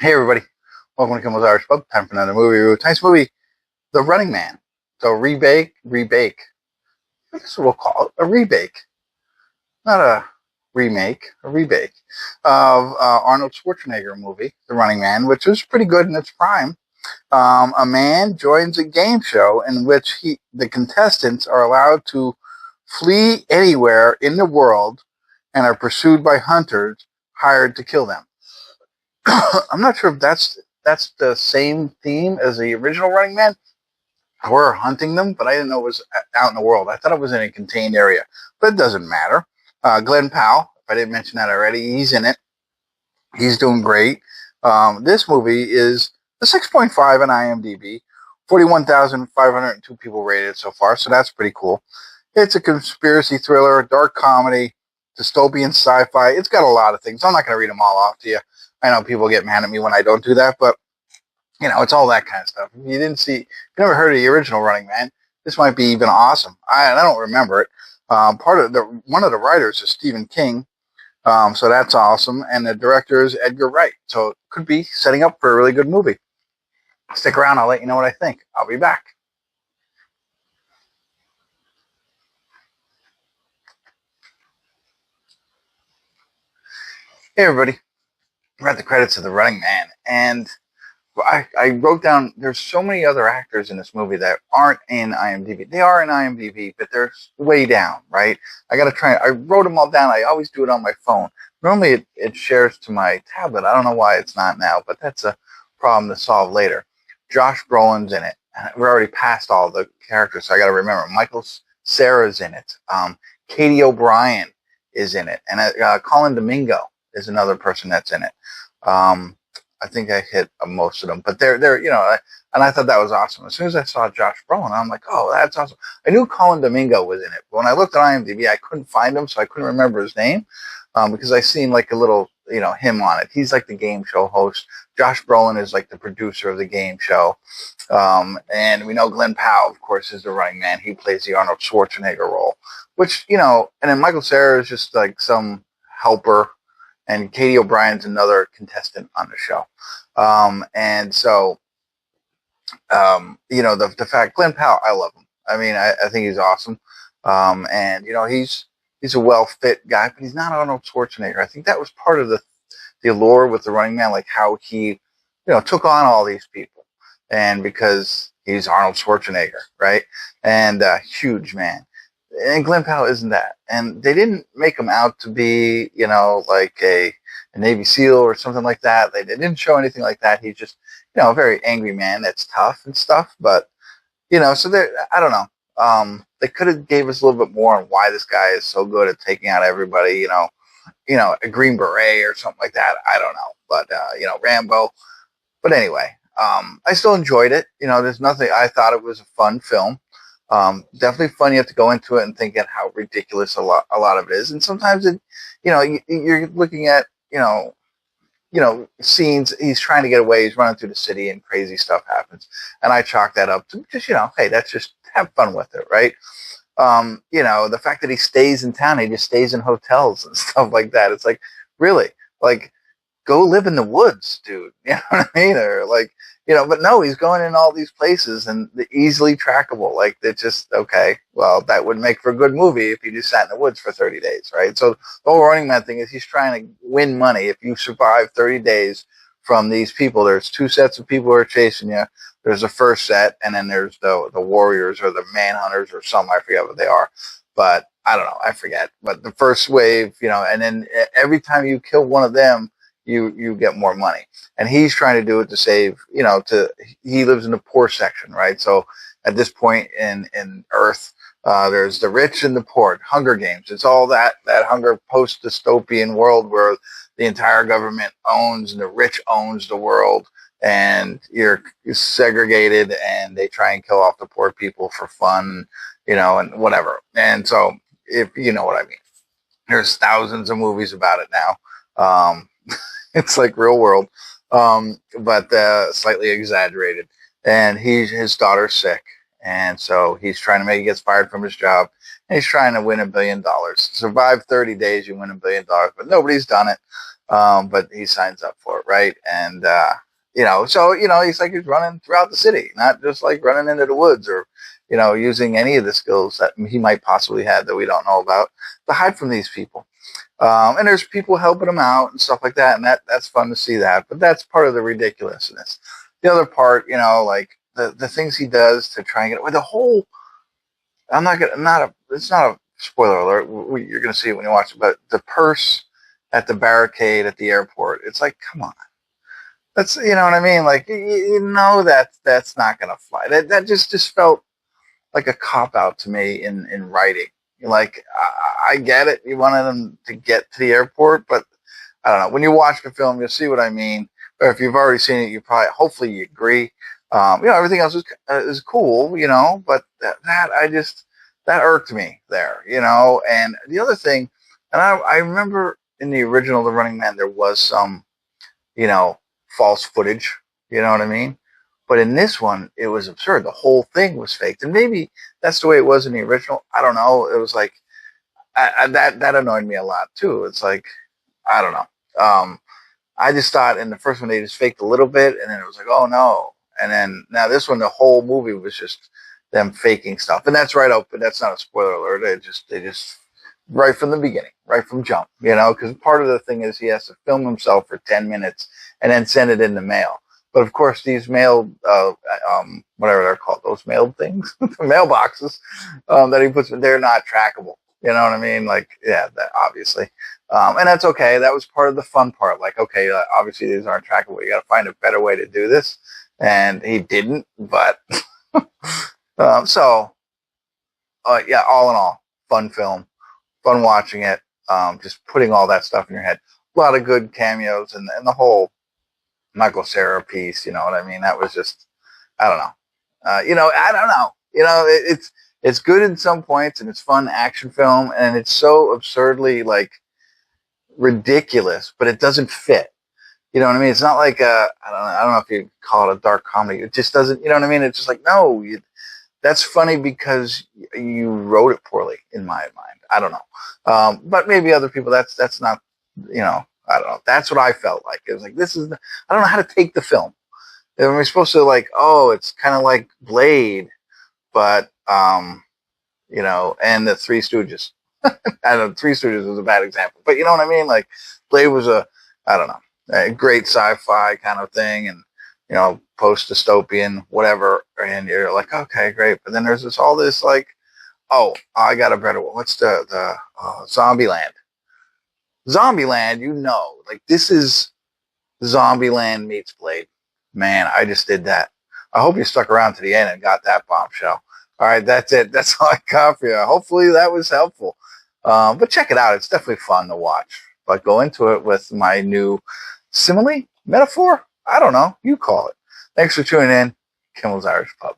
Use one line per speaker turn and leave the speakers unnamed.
Hey everybody, welcome to Kimmel's Irish Pub. Time for another movie review. Tonight's movie, The Running Man. So rebake. I guess we'll call it a rebake, not a remake, a rebake of Arnold Schwarzenegger movie, The Running Man, which was pretty good in its prime. A man joins a game show in which the contestants are allowed to flee anywhere in the world and are pursued by hunters hired to kill them. I'm not sure if that's the same theme as the original Running Man. We're hunting them, but I didn't know it was out in the world. I thought it was in a contained area, but it doesn't matter. Glen Powell, if I didn't mention that already, he's in it. He's doing great. This movie is a 6.5 on IMDb, 41,502 people rated so far, so that's pretty cool. It's a conspiracy thriller, dark comedy, dystopian sci-fi. It's got a lot of things. I'm not going to read them all off to you. I know people get mad at me when I don't do that, but it's all that kind of stuff. If you never heard of the original Running Man, this might be even awesome. I don't remember it. One of the writers is Stephen King, so that's awesome, and the director is Edgar Wright. So it could be setting up for a really good movie. Stick around; I'll let you know what I think. I'll be back. Hey everybody, we're at the credits of The Running Man, and I wrote down there's so many other actors in this movie that aren't in IMDb. They are in IMDb, but they're way down, right? I wrote them all down. I always do it on my phone. Normally it shares to my tablet. I don't know why it's not now, but that's a problem to solve later. Josh Brolin's in it. We're already past all the characters, so I got to remember. Cera's in it. Katie O'Brien is in it. And Colin Domingo is another person that's in it. I think I hit most of them, but they're and I thought that was awesome. As soon as I saw Josh Brolin, I'm like, oh, that's awesome. I knew Colin Domingo was in it, but when I looked at IMDb, I couldn't find him, so I couldn't remember his name because I seen like a little, him on it. He's like the game show host. Josh Brolin is like the producer of the game show, and we know Glen Powell, of course, is the Running Man. He plays the Arnold Schwarzenegger role, which and then Michael Cera is just like some helper. And Katie O'Brien's another contestant on the show. And so, the fact, Glen Powell, I love him. I mean, I think he's awesome. And, he's a well-fit guy, but he's not Arnold Schwarzenegger. I think that was part of the allure with the Running Man, like how he, took on all these people. And because he's Arnold Schwarzenegger, right? And huge man. And Glen Powell isn't that. And they didn't make him out to be, like a Navy SEAL or something like that. They didn't show anything like that. He's just, a very angry man that's tough and stuff. But, so I don't know. They could have gave us a little bit more on why this guy is so good at taking out everybody, a Green Beret or something like that. I don't know. But, Rambo. But anyway, I still enjoyed it. There's nothing, I thought it was a fun film. Definitely fun. You have to go into it and think at how ridiculous a lot of it is. And sometimes you're looking at, scenes. He's trying to get away. He's running through the city and crazy stuff happens. And I chalk that up to just, hey, that's just have fun with it. Right. The fact that he stays in town, he just stays in hotels and stuff like that. It's like, really, like, go live in the woods, dude. You know what I mean? Or like, but no, he's going in all these places and they're easily trackable. Like, they're just, okay, well, that would make for a good movie if he just sat in the woods for 30 days, right? So the whole Running Man thing is he's trying to win money. If you survive 30 days from these people, there's two sets of people who are chasing you. There's the first set, and then there's the warriors or the manhunters or some, I forget what they are. But I don't know, I forget. But the first wave, and then every time you kill one of them, you get more money. And he's trying to do it to save, he lives in the poor section, right? So at this point in Earth, there's the rich and the poor, Hunger Games. It's all that hunger post-dystopian world where the entire government owns and the rich owns the world, and you're segregated, and they try and kill off the poor people for fun, and whatever. And so, if you know what I mean, there's thousands of movies about it now. It's like real world, but slightly exaggerated. And his daughter's sick, and so he's trying to he gets fired from his job, and he's trying to win $1 billion. Survive 30 days, you win $1 billion, but nobody's done it. but he signs up for it, right? And so he's like he's running throughout the city, not just like running into the woods or using any of the skills that he might possibly have that we don't know about to hide from these people. And there's people helping him out and stuff like that, and that's fun to see that. But that's part of the ridiculousness. The other part, like the things he does to try and get with the whole. It's not a spoiler alert. You're going to see it when you watch it. But the purse at the barricade at the airport, it's like, come on. That's, you know what I mean? Like, that's not going to fly. That just felt like a cop out to me in writing. Like, I get it. You wanted them to get to the airport, but I don't know. When you watch the film, you'll see what I mean. Or if you've already seen it, hopefully you agree. Everything else is cool, but that irked me there, and the other thing, and I remember in the original The Running Man, there was some, false footage, you know what I mean? But in this one, it was absurd. The whole thing was faked. And maybe that's the way it was in the original. I don't know. It was like, that annoyed me a lot too. It's like, I don't know. I just thought in the first one, they just faked a little bit. And then it was like, oh no. And then now this one, the whole movie was just them faking stuff. And that's right up, but that's not a spoiler alert. They just right from the beginning, right from jump, because part of the thing is he has to film himself for 10 minutes and then send it in the mail. But of course, these mailed, whatever they're called, those mailed things, the mailboxes that he puts, they're not trackable. You know what I mean? Like, yeah, that obviously. And that's okay. That was part of the fun part. Like, okay, obviously these aren't trackable. You got to find a better way to do this. And he didn't, but all in all, fun film, fun watching it. Just putting all that stuff in your head. A lot of good cameos and the whole Michael Cera piece. You know what I mean? That was just, I don't know. I don't know. It's good in some points and it's fun action film and it's so absurdly like ridiculous, but it doesn't fit. You know what I mean? It's not like I don't know if you call it a dark comedy. It just doesn't. You know what I mean? It's just like no. That's funny because you wrote it poorly, in my mind. I don't know, but maybe other people. That's not. I don't know. That's what I felt like. It was like I don't know how to take the film. And we're supposed to like, oh, it's kind of like Blade, but and the Three Stooges. I don't know. Three Stooges was a bad example, but you know what I mean? Like Blade was I don't know. A great sci-fi kind of thing and post-dystopian whatever, and you're like, okay, great, but then there's all this like, oh, I got a better one. What's the Zombieland? Like this is Zombieland meets Blade. Man, I just did that. I hope you stuck around to the end and got that bombshell. All right, that's it. That's all I got for you. Hopefully that was helpful. But check it out. It's definitely fun to watch. But go into it with my new simile, metaphor. I don't know. You call it. Thanks for tuning in. Kimmel's Irish Pub.